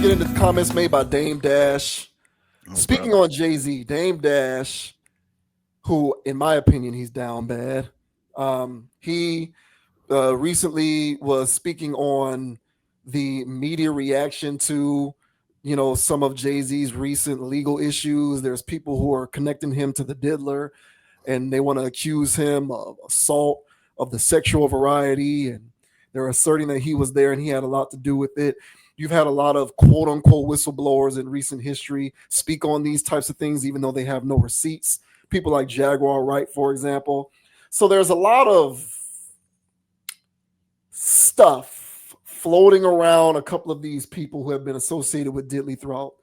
get into the comments made by Dame Dash. Speaking brother. on Jay-Z, Dame Dash, who, in my opinion, he's down bad. He recently was speaking on the media reaction to, some of Jay-Z's recent legal issues. There's people who are connecting him to the diddler, and they want to accuse him of assault of the sexual variety, and they're asserting that he was there and he had a lot to do with it. You've had a lot of quote unquote whistleblowers in recent history speak on these types of things, even though they have no receipts. People like Jaguar Wright, for example. So there's a lot of stuff floating around a couple of these people who have been associated with Diddy throughout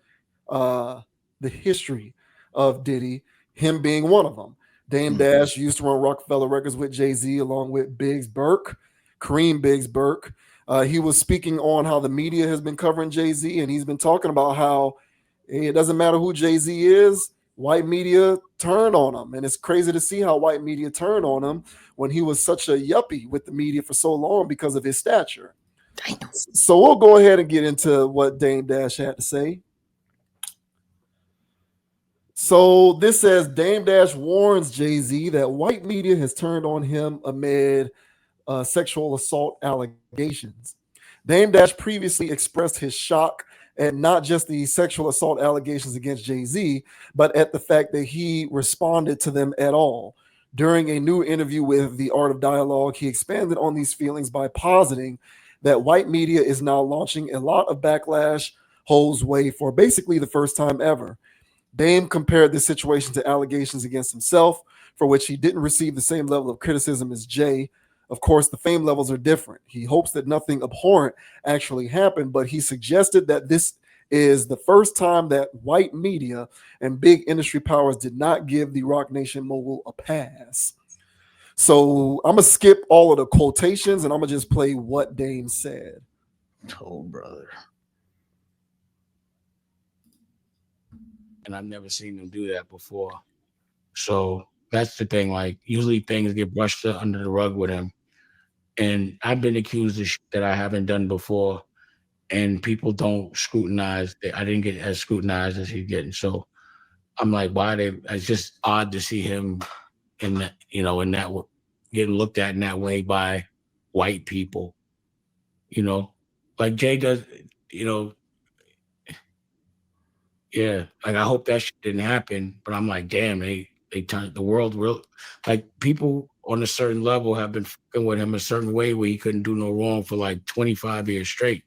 the history of Diddy, him being one of them. Dame Dash used to run Rockefeller Records with Jay-Z along with Biggs Burke, Kareem Biggs Burke. He was speaking on how the media has been covering Jay-Z, and he's been talking about how it doesn't matter who Jay-Z is, white media turned on him. And it's crazy to see how white media turned on him when he was such a yuppie with the media for so long because of his stature. Damn. So we'll go ahead and get into what Dame Dash had to say. So this says Dame Dash warns Jay-Z that white media has turned on him amid sexual assault allegations. Dame Dash previously expressed his shock at not just the sexual assault allegations against Jay-Z, but at the fact that he responded to them at all. During a new interview with The Art of Dialogue, he expanded on these feelings by positing that white media is now launching a lot of backlash Ho's way for basically the first time ever. Dame compared this situation to allegations against himself, for which he didn't receive the same level of criticism as Jay. Of course, the fame levels are different. He hopes that nothing abhorrent actually happened, but he suggested that this is the first time that white media and big industry powers did not give the Roc Nation mogul a pass. So I'm going to skip all of the quotations and I'm going to just play what Dame said. Oh, brother. And I've never seen him do that before. So that's the thing. Like, usually things get brushed under the rug with him. And I've been accused of shit that I haven't done before. And people don't scrutinize. I didn't get as scrutinized as he's getting. So I'm like, it's just odd to see him in that, getting looked at in that way by white people. Like Jay does, yeah, like I hope that shit didn't happen, but I'm like, damn, they turned the world real. Like people on a certain level have been fucking with him a certain way where he couldn't do no wrong for like 25 years straight.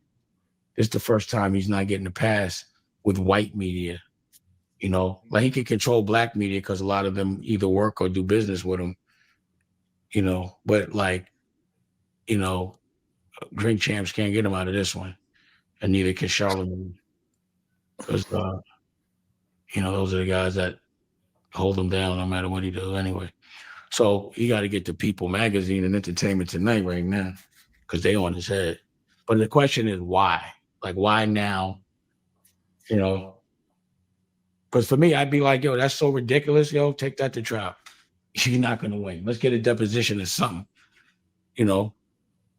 This is the first time he's not getting a pass with white media. Like he can control black media because a lot of them either work or do business with him. But like, Drink Champs can't get him out of this one, and neither can Charlamagne, because those are the guys that hold him down no matter what he does anyway. So you got to get to People Magazine and Entertainment Tonight right now because they on his head. But the question is why? Like, why now? Because for me, I'd be like, yo, that's so ridiculous. Yo, take that to trial. You're not going to win. Let's get a deposition or something.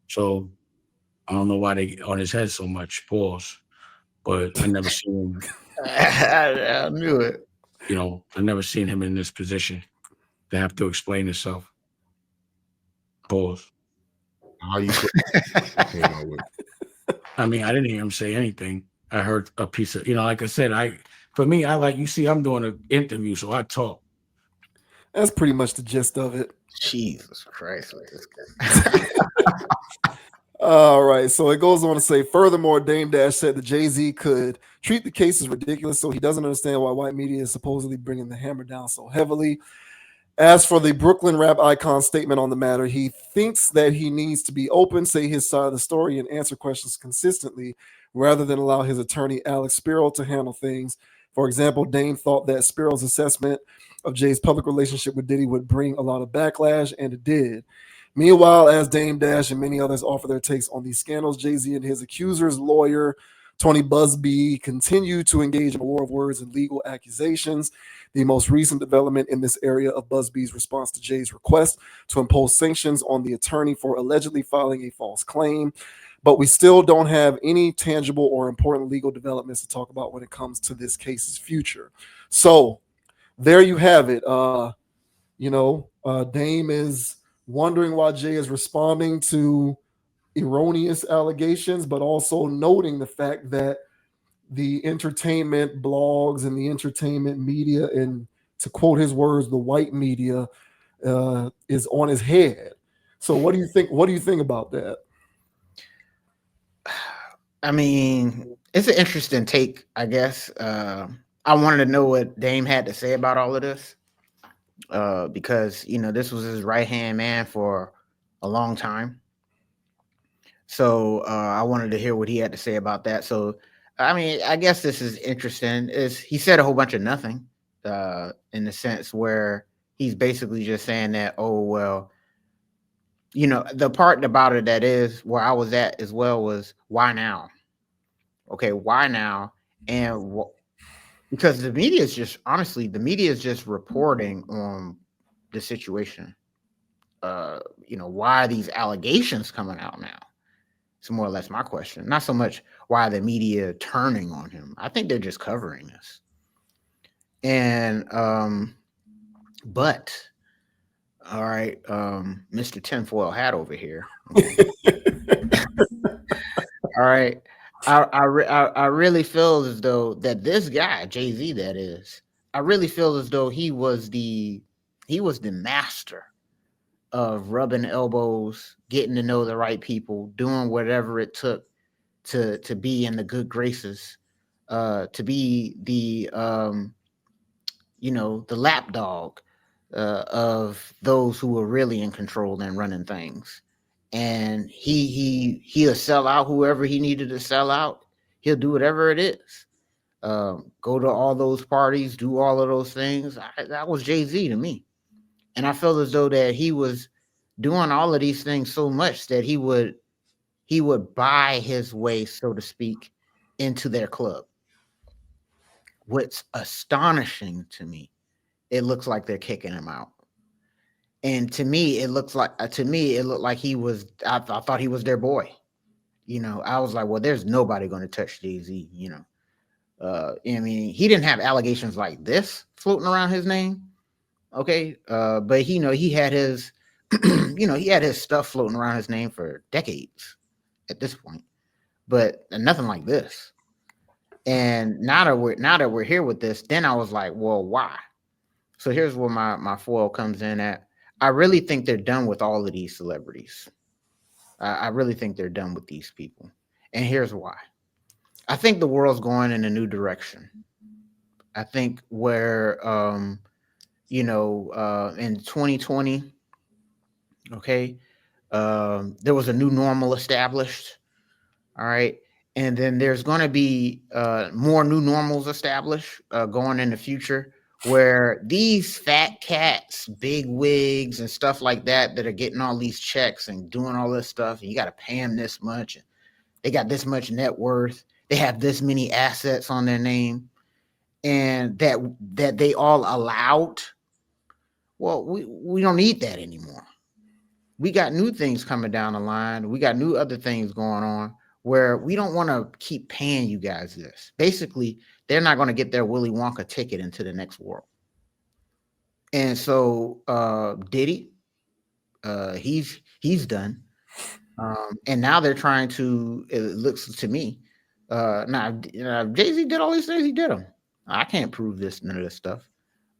So I don't know why they on his head so much. Pause. But I never seen him. I knew it. I never seen him in this position to have to explain himself. Pause. How you came out with? I mean, I didn't hear him say anything. I heard a piece of, like I said, I'm doing an interview, so I talk. That's pretty much the gist of it. Jesus Christ. All right, so it goes on to say, furthermore, Dame Dash said that Jay-Z could treat the case as ridiculous, so he doesn't understand why white media is supposedly bringing the hammer down so heavily. As for the Brooklyn rap icon's statement on the matter, he thinks that he needs to be open, say his side of the story, and answer questions consistently, rather than allow his attorney, Alex Spiro, to handle things. For example, Dame thought that Spiro's assessment of Jay's public relationship with Diddy would bring a lot of backlash, and it did. Meanwhile, as Dame Dash and many others offer their takes on these scandals, Jay-Z and his accuser's lawyer, Tony Buzbee, continue to engage in a war of words and legal accusations. The most recent development in this area of Buzbee's response to Jay's request to impose sanctions on the attorney for allegedly filing a false claim. but we still don't have any tangible or important legal developments to talk about when it comes to this case's future. So there you have it. Dame is wondering why Jay is responding to erroneous allegations, but also noting the fact that the entertainment blogs and the entertainment media, and to quote his words, the white media is on his head. So what do you think? What do you think about that? I mean, it's an interesting take, I guess. I wanted to know what Dame had to say about all of this, because this was his right-hand man for a long time. So I wanted to hear what he had to say about that. So I mean, I guess this is interesting. He said a whole bunch of nothing, in the sense where he's basically just saying that, oh well, the part about it that is where I was at as well was, why now? Okay, why now? And because the media is just, honestly, the media is just reporting on the situation. Why are these allegations coming out now? It's more or less my question. Not so much why the media turning on him. I think they're just covering this. And but all right, Mr. Tinfoil Hat over here. All right. I really feel as though that this guy, Jay-Z, that is, I really feel as though he was the master of rubbing elbows, getting to know the right people, doing whatever it took to be in the good graces, to be the the lapdog of those who were really in control and running things. And he'll sell out whoever he needed to sell out. He'll do whatever it is. Go to all those parties, do all of those things. That was Jay-Z to me. And I felt as though that he was doing all of these things so much that he would buy his way, so to speak, into their club. What's astonishing to me, it looks like they're kicking him out. And to me, it looked like he was, I thought he was their boy. I was like, well, there's nobody going to touch Jay-Z, I mean, he didn't have allegations like this floating around his name. Okay. But he had his, he had his stuff floating around his name for decades at this point, but nothing like this. And now that we're here with this, then I was like, well, why? So here's where my foil comes in at. I really think they're done with all of these celebrities. I really think they're done with these people. And here's why. I think the world's going in a new direction. I think where, in 2020, okay, there was a new normal established. All right. And then there's going to be more new normals established going in the future, where these fat cats, big wigs and stuff like that are getting all these checks and doing all this stuff, and you got to pay them this much, and they got this much net worth, they have this many assets on their name, and that they all allowed. Well, we don't need that anymore. We got new things coming down the line. We got new other things going on where we don't want to keep paying you guys this. Basically, they're not going to get their Willy Wonka ticket into the next world. And so Diddy, he's done. And now they're trying to, it looks to me, now Jay-Z did all these things, he did them. I can't prove none of this stuff.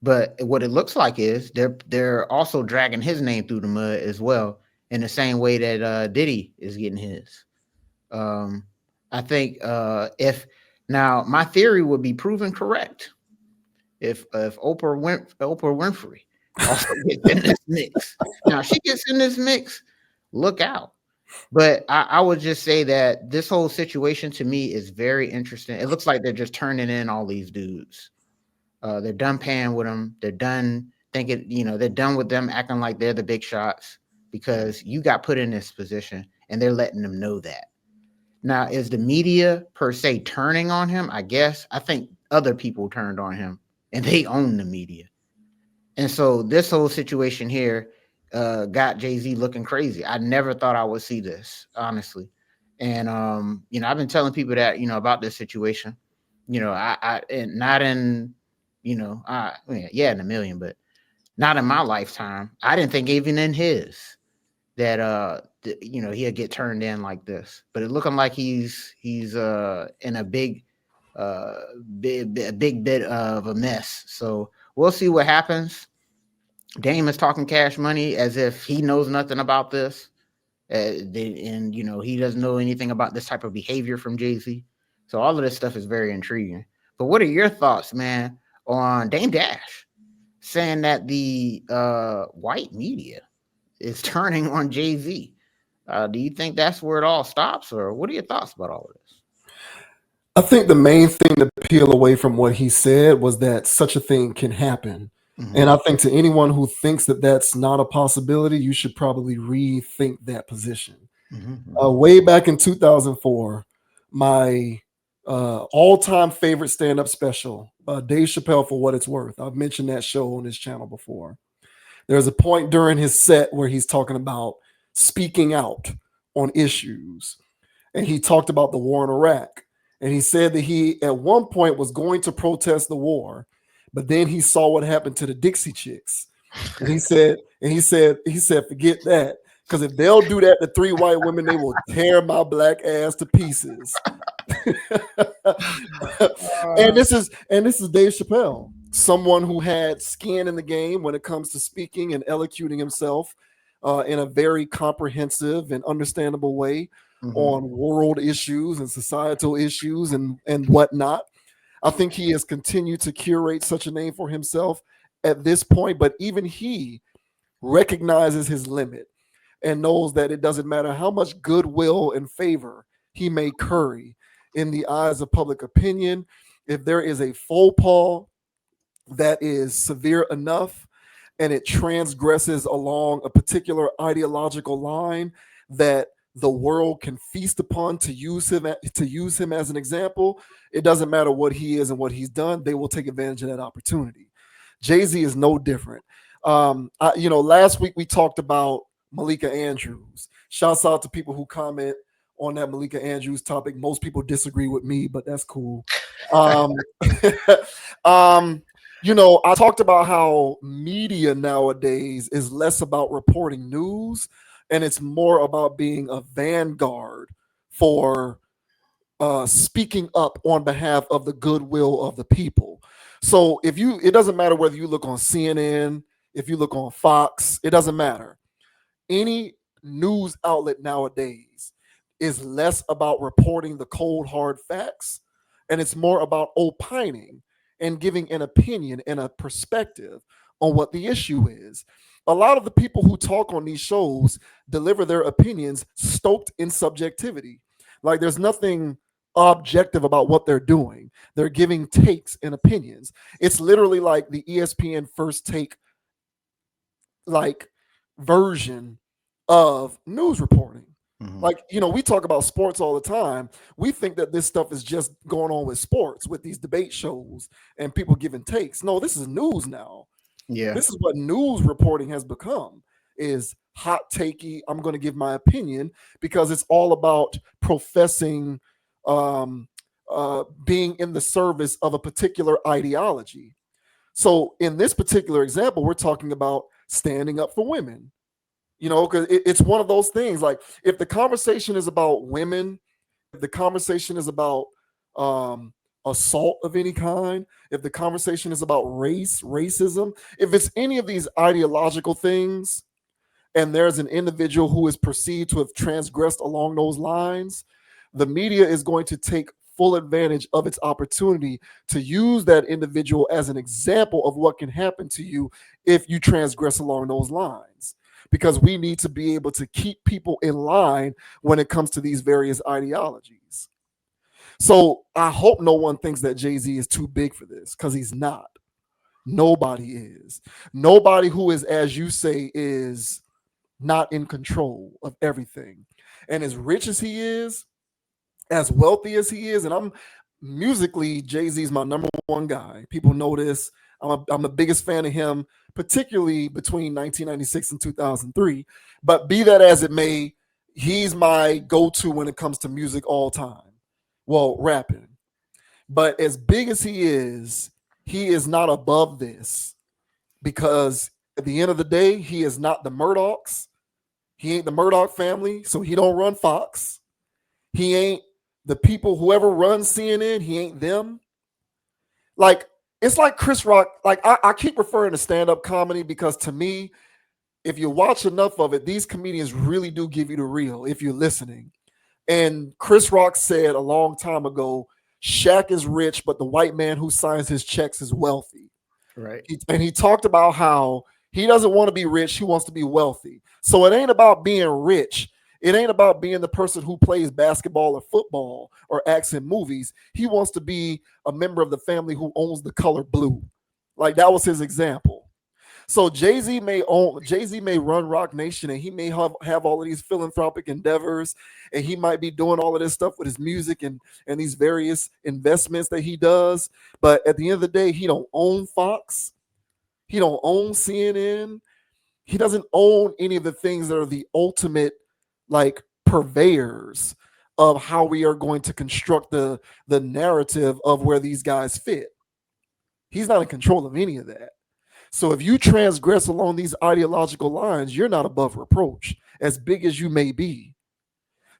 But what it looks like is they're also dragging his name through the mud as well, in the same way that Diddy is getting his. I think now my theory would be proven correct if Oprah Winfrey also gets in this mix. Now, if she gets in this mix, look out. But I would just say that this whole situation to me is very interesting. It looks like they're just turning in all these dudes. They're done paying with them. They're done thinking, they're done with them acting like they're the big shots, because you got put in this position and they're letting them know that. Now, is the media per se turning on him? I guess. I think other people turned on him, and they own the media. And so this whole situation here got Jay-Z looking crazy. I never thought I would see this, honestly. And I've been telling people that, about this situation. I and not in, in a million, but not in my lifetime. I didn't think even in his that he'll get turned in like this. But it looking like he's in a big bit of a mess. So we'll see what happens. Dame is talking Cash Money as if he knows nothing about this. And he doesn't know anything about this type of behavior from Jay-Z. So all of this stuff is very intriguing. But what are your thoughts, man, on Dame Dash saying that the white media is turning on Jay-Z? Do you think that's where it all stops, or what are your thoughts about all of this? I think the main thing to peel away from what he said was that such a thing can happen. Mm-hmm. And I think to anyone who thinks that that's not a possibility, you should probably rethink that position. Mm-hmm. Way back in 2004, my all-time favorite stand-up special, Dave Chappelle For What It's Worth. I've mentioned that show on this channel before. There's a point during his set where he's talking about speaking out on issues. And he talked about the war in Iraq. And he said that he, at one point, was going to protest the war, but then he saw what happened to the Dixie Chicks. And he said, forget that. Because if they'll do that to 3 white women, they will tear my black ass to pieces. And this is Dave Chappelle, someone who had skin in the game when it comes to speaking and elocuting himself in a very comprehensive and understandable way. Mm-hmm. On world issues and societal issues and whatnot. I think he has continued to curate such a name for himself at this point, but even he recognizes his limit and knows that it doesn't matter how much goodwill and favor he may curry in the eyes of public opinion. If there is a faux pas that is severe enough and it transgresses along a particular ideological line that the world can feast upon to use him as an example, it doesn't matter what he is and what he's done, they will take advantage of that opportunity. Jay-Z is no different. Last week we talked about Malika Andrews. Shouts out to people who comment on that Malika Andrews topic. Most people disagree with me, but that's cool. I talked about how media nowadays is less about reporting news and it's more about being a vanguard for speaking up on behalf of the goodwill of the people. So it doesn't matter whether you look on CNN, if you look on Fox, it doesn't matter. Any news outlet nowadays is less about reporting the cold, hard facts, and it's more about opining and giving an opinion and a perspective on what the issue is. A lot of the people who talk on these shows deliver their opinions stoked in subjectivity. Like there's nothing objective about what they're doing. They're giving takes and opinions. It's literally like the ESPN First Take version of news reporting. Mm-hmm. We talk about sports all the time. We think that this stuff is just going on with sports, with these debate shows and people giving takes. No, this is news now. Yeah, this is what news reporting has become, is hot takey. I'm going to give my opinion because it's all about professing being in the service of a particular ideology. So in this particular example, we're talking about standing up for women, because it's one of those things. Like if the conversation is about women, if the conversation is about assault of any kind, if the conversation is about racism, if it's any of these ideological things, and there's an individual who is perceived to have transgressed along those lines, the media is going to take full advantage of its opportunity to use that individual as an example of what can happen to you if you transgress along those lines. Because we need to be able to keep people in line when it comes to these various ideologies. So I hope no one thinks that Jay-Z is too big for this, because he's not. Nobody is. Nobody who is, as you say, is not in control of everything. And as rich as he is, as wealthy as he is, and I'm musically, Jay-Z is my number one guy. People know this. I'm the biggest fan of him, particularly between 1996 and 2003. But be that as it may, he's my go-to when it comes to music all time. Well, rapping. But as big as he is not above this, because at the end of the day, he is not the Murdochs. He ain't the Murdoch family, so he don't run Fox. He ain't the people, whoever runs CNN, he ain't them. Like, it's like Chris Rock. Like, I keep referring to stand-up comedy because to me, if you watch enough of it, these comedians really do give you the real if you're listening. And Chris Rock said a long time ago, Shaq is rich, but the white man who signs his checks is wealthy. Right. And he talked about how he doesn't want to be rich, he wants to be wealthy. So it ain't about being rich. It ain't about being the person who plays basketball or football or acts in movies. He wants to be a member of the family who owns the color blue. Like, that was his example. So Jay-Z may run Rock Nation, and he may have all of these philanthropic endeavors, and he might be doing all of this stuff with his music and these various investments that he does. But at the end of the day, he don't own Fox. He don't own CNN. He doesn't own any of the things that are the ultimate, like, purveyors of how we are going to construct the narrative of where these guys fit. He's not in control of any of that. So if you transgress along these ideological lines, you're not above reproach, as big as you may be.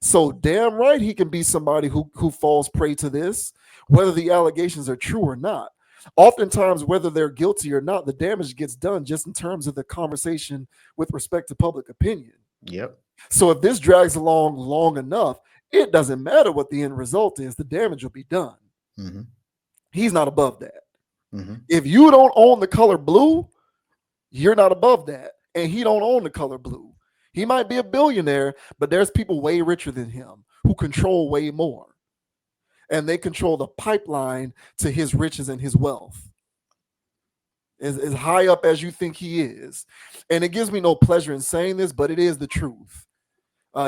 So damn right he can be somebody who falls prey to this, whether the allegations are true or not. Oftentimes, whether they're guilty or not, the damage gets done just in terms of the conversation with respect to public opinion. Yep. So if this drags along long enough, it doesn't matter what the end result is, the damage will be done. Mm-hmm. He's not above that. Mm-hmm. If you don't own the color blue, you're not above that. And he don't own the color blue. He might be a billionaire, but there's people way richer than him who control way more. And they control the pipeline to his riches and his wealth. As high up as you think he is. And it gives me no pleasure in saying this, but it is the truth.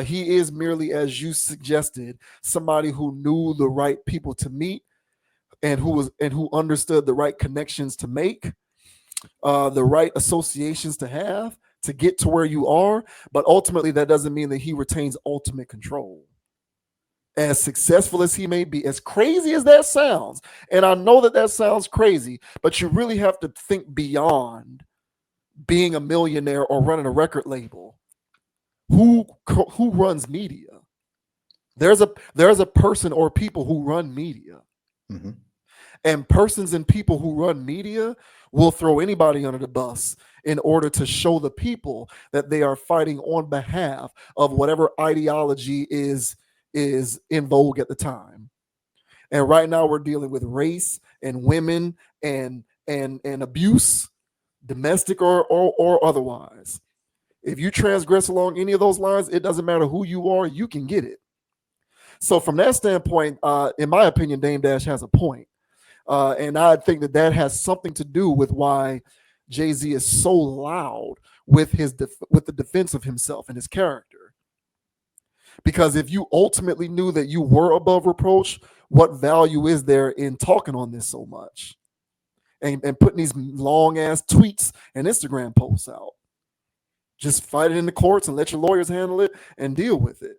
He is merely, as you suggested, somebody who knew the right people to meet, and who understood the right connections to make, the right associations to have to get to where you are. But ultimately, that doesn't mean that he retains ultimate control. As successful as he may be, as crazy as that sounds, and I know that sounds crazy, but you really have to think beyond being a millionaire or running a record label. Who runs media? There's a person or people who run media. Mm-hmm. And persons and people who run media will throw anybody under the bus in order to show the people that they are fighting on behalf of whatever ideology is in vogue at the time. And right now we're dealing with race and women and abuse, domestic or otherwise. If you transgress along any of those lines, it doesn't matter who you are, you can get it. So from that standpoint, in my opinion, Dame Dash has a point. And I think that has something to do with why Jay-Z is so loud with with the defense of himself and his character. Because if you ultimately knew that you were above reproach, what value is there in talking on this so much and putting these long ass tweets and Instagram posts out? Just fight it in the courts and let your lawyers handle it and deal with it.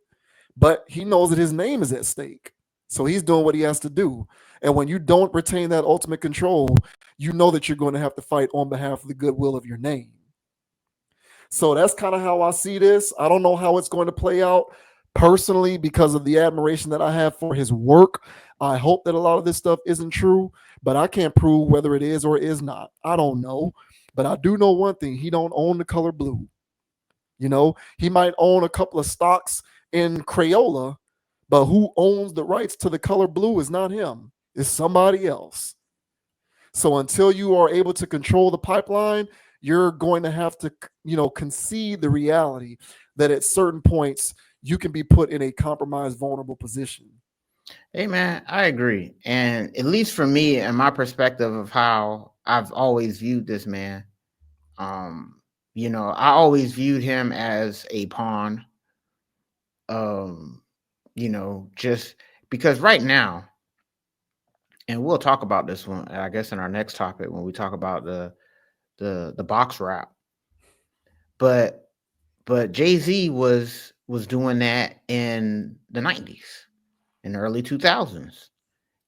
But he knows that his name is at stake. So he's doing what he has to do. And when you don't retain that ultimate control, you know that you're going to have to fight on behalf of the goodwill of your name. So that's kind of how I see this. I don't know how it's going to play out personally because of the admiration that I have for his work. I hope that a lot of this stuff isn't true, but I can't prove whether it is or is not. I don't know. But I do know one thing. He don't own the color blue. You know, he might own a couple of stocks in Crayola, but who owns the rights to the color blue is not him. It's somebody else. So until you are able to control the pipeline, you're going to have to, concede the reality that at certain points you can be put in a compromised, vulnerable position. Hey, man, I agree. And at least for me and my perspective of how I've always viewed this man, I always viewed him as a pawn, just because right now, and we'll talk about this one, I guess, in our next topic when we talk about the box rap. But Jay-Z was was doing that in the 90s, in the early 2000s.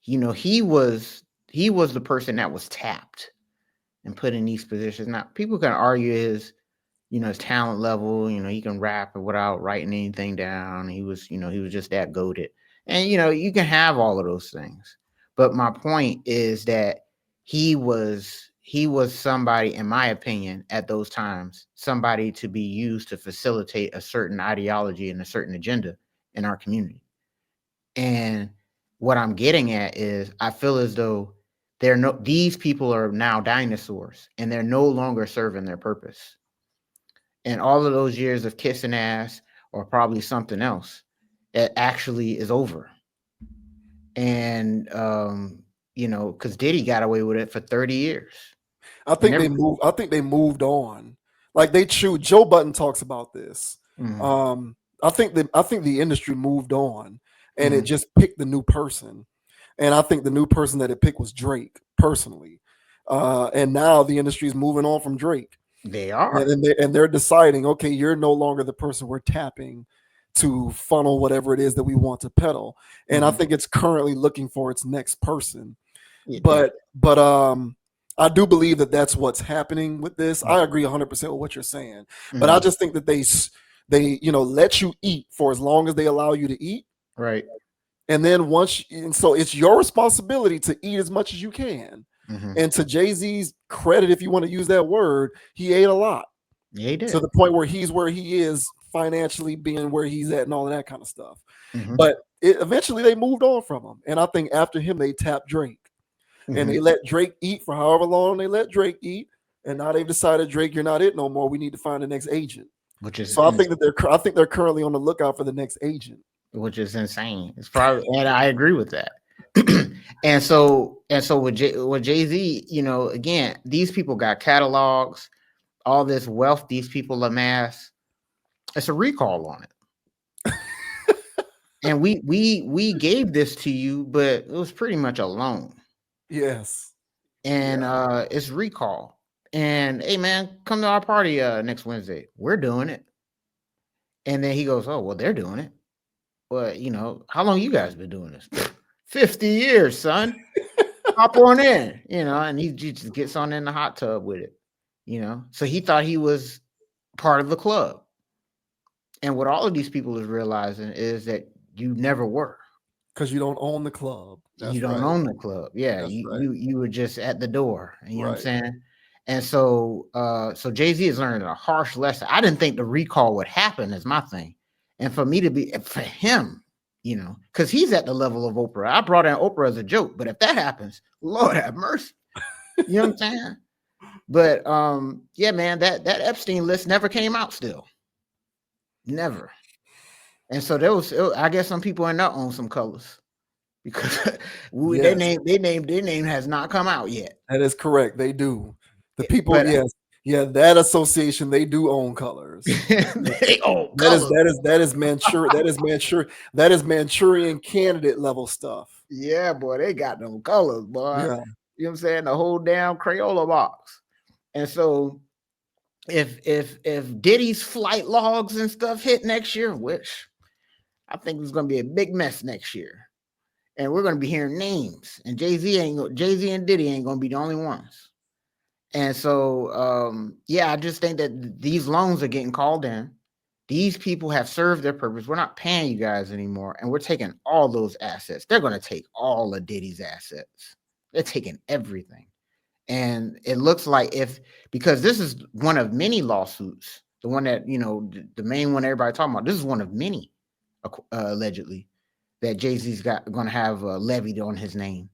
You know, he was the person that was tapped and put in these positions. Now, people can argue his talent level. You know, he can rap without writing anything down. He was just that goated. And, you can have all of those things. But my point is that he was somebody, in my opinion, at those times, somebody to be used to facilitate a certain ideology and a certain agenda in our community. And what I'm getting at is I feel as though these people are now dinosaurs and they're no longer serving their purpose. And all of those years of kissing ass or probably something else, it actually is over. And because Diddy got away with it for 30 years. I think they moved on. Like Joe Budden talks about this. Mm-hmm. I think the industry moved on and it just picked the new person. And I think the new person that it picked was Drake, personally. And now the industry is moving on from Drake. They are. And they're deciding, okay, you're no longer the person we're tapping to funnel whatever it is that we want to peddle. And I think it's currently looking for its next person. Yeah. But I do believe that that's what's happening with this. I agree 100% with what you're saying. But I just think that they let you eat for as long as they allow you to eat. Right. And then so it's your responsibility to eat as much as you can. And to Jay-Z's credit, if you want to use that word, he ate a lot. Yeah, he did. To the point where he's where he is financially, being where he's at and all of that kind of stuff. But eventually they moved on from him. And I think after him, they tapped Drake. And they let Drake eat for however long they let Drake eat. And now they've decided, Drake, you're not it no more. We need to find the next agent. I think they're currently on the lookout for the next agent. Which is insane. It's probably, and I agree with that. and so with Jay-Z, again, these people got catalogs, all this wealth these people amass. It's a recall on it. And we gave this to you, but it was pretty much a loan. Yes. And it's recall. And hey man, come to our party next Wednesday. We're doing it. And then he goes, oh, well, they're doing it. Well, how long you guys been doing this? 50 years, son. Hop on in, and he just gets on in the hot tub with it, So he thought he was part of the club. And what all of these people is realizing is that you never were. Because you don't own the club. You don't own the club. Yeah, you were just at the door. You know what I'm saying? And so Jay-Z has learned a harsh lesson. I didn't think the recall would happen is my thing. And for him, because he's at the level of Oprah. I brought in Oprah as a joke, but if that happens, Lord have mercy. You know what I'm saying? But yeah, man, that Epstein list never came out still. Never. And so I guess some people in there own some colors because their name has not come out yet. That is correct. They do. The people, that association, they do own colors. They own colors. That is Manchurian candidate level stuff. Yeah, boy, they got them colors, boy. Yeah. You know what I'm saying? The whole damn Crayola box. And so if Diddy's flight logs and stuff hit next year, which I think it's gonna be a big mess next year. And we're gonna be hearing names. And Jay-Z and Diddy ain't gonna be the only ones. And so, I just think that these loans are getting called in. These people have served their purpose. We're not paying you guys anymore. And we're taking all those assets. They're going to take all of Diddy's assets. They're taking everything. And it looks like because this is one of many lawsuits, the one that, the main one everybody talking about, this is one of many, allegedly, that Jay-Z's going to have levied on his name.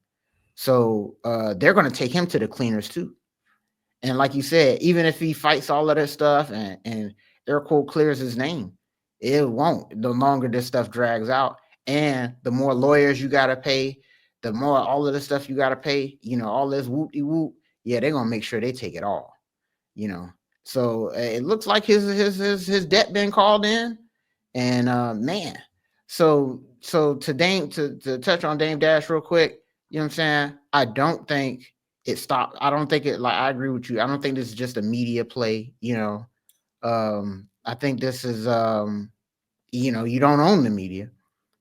So they're going to take him to the cleaners too. And like you said, even if he fights all of that stuff and air quote clears his name, it won't. The longer this stuff drags out, and the more lawyers you got to pay, the more all of this stuff you got to pay, all this whoop-de-whoop, they're going to make sure they take it all, So it looks like his debt been called in. And man, so to touch on Dame Dash real quick, you know what I'm saying? I don't think it stopped. I don't think I agree with you. I don't think this is just a media play, I think this is you know, you don't own the media,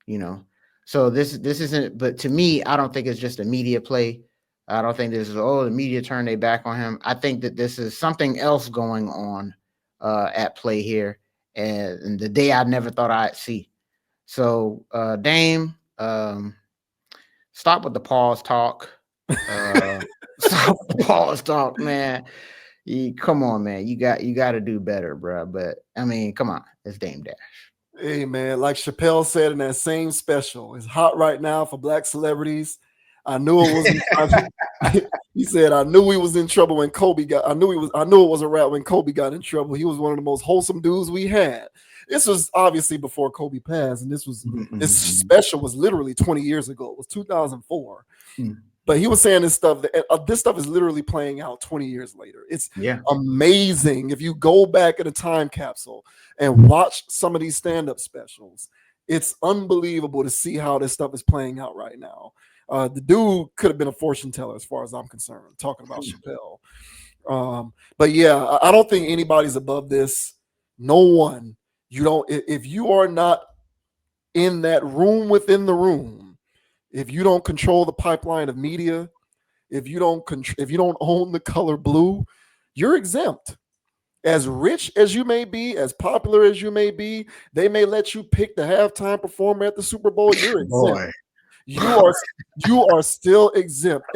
you know. So this isn't, but to me, I don't think it's just a media play. I don't think this is, oh, the media turned their back on him. I think that this is something else going on at play here, and the day I never thought I'd see. So Dame, stop with the pause talk. Stop with the pause talk, man. Come on, man. You got to do better, bro. But I mean, come on, it's Dame Dash. Hey man, like Chappelle said in that same special, it's hot right now for black celebrities. I knew it was. He said, "I knew he was in trouble when Kobe got. I knew it was a rap when Kobe got in trouble. He was one of the most wholesome dudes we had." This was obviously before Kobe passed, and this special was literally 20 years ago. It was 2004. But he was saying this stuff. This stuff is literally playing out 20 years later. It's amazing. If you go back in a time capsule and watch some of these stand-up specials, it's unbelievable to see how this stuff is playing out right now. The dude could have been a fortune teller as far as I'm concerned, talking about Chappelle. But yeah, I don't think anybody's above this. No one. You don't. If you are not in that room within the room, if you don't control the pipeline of media, if you don't own the color blue, you're exempt. As rich as you may be, as popular as you may be, they may let you pick the halftime performer at the Super Bowl. You're exempt. You are still exempt,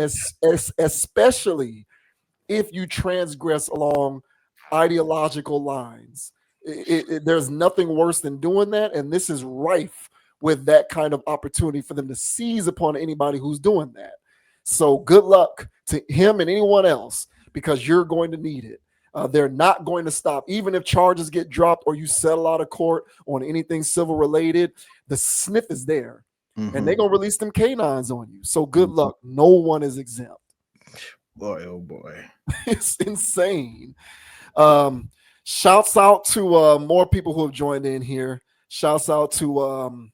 especially if you transgress along ideological lines. There's nothing worse than doing that, and this is rife with that kind of opportunity for them to seize upon anybody who's doing that. So good luck to him and anyone else, because you're going to need it. They're not going to stop. Even if charges get dropped or you settle out of court on anything civil related, the sniff is there. And they're going to release them canines on you. So good luck. No one is exempt. Boy, oh boy. It's insane. Shouts out to more people who have joined in here. Shouts out to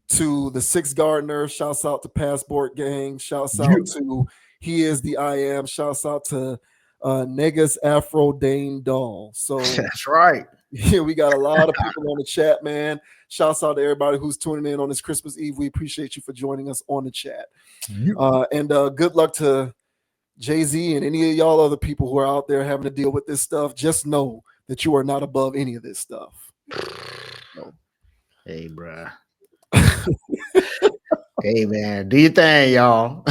the Six Gardener. Shouts out to Passport Gang. Shouts out to He Is the I Am. Shouts out to Negus Afro Dane Doll. So that's right. Yeah, we got a lot of people on the chat, man. Shouts out to everybody who's tuning in on this Christmas Eve. We appreciate you for joining us on the chat. And good luck to Jay-Z and any of y'all other people who are out there having to deal with this stuff. Just know that you are not above any of this stuff. Hey, bruh. Hey, man, do your thing, y'all.